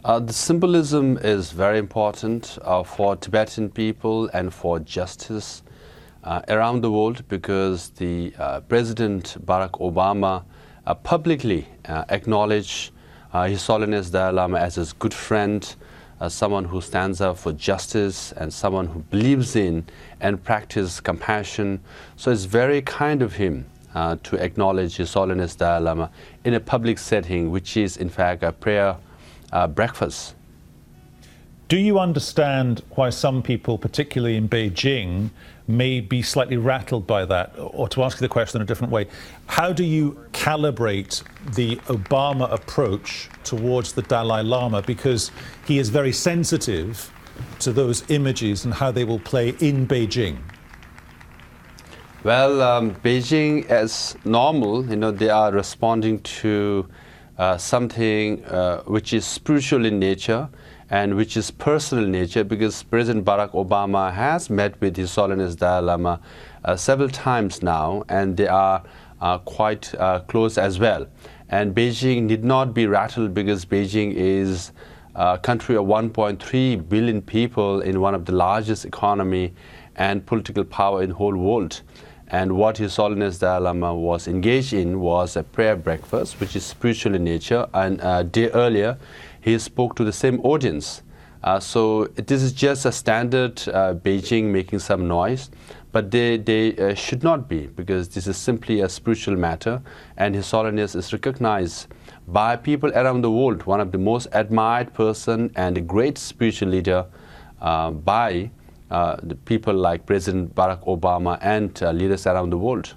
The symbolism is very important for Tibetan people and for justice around the world, because the President Barack Obama publicly acknowledged His Holiness Dalai Lama as his good friend, someone who stands up for justice and someone who believes in and practices compassion. So it's very kind of him to acknowledge His Holiness Dalai Lama in a public setting, which is in fact a prayer breakfast. Do you understand why some people, particularly in Beijing, may be slightly rattled by that? Or to ask you the question in a different way, how do you calibrate the Obama approach towards the Dalai Lama? Because he is very sensitive to those images and how they will play in Beijing. Well, Beijing, as normal, they are responding to something which is spiritual in nature and which is personal in nature, because President Barack Obama has met with His Holiness Dalai Lama several times now, and they are quite close as well. And Beijing need not be rattled, because Beijing is a country of 1.3 billion people in one of the largest economy and political power in the whole world. And what His Holiness Dalai Lama was engaged in was a prayer breakfast, which is spiritual in nature. And a day earlier, he spoke to the same audience. So this is just a standard Beijing making some noise, but they should not be, because this is simply a spiritual matter, and His Holiness is recognized by people around the world, one of the most admired person and a great spiritual leader by the people like President Barack Obama and leaders around the world.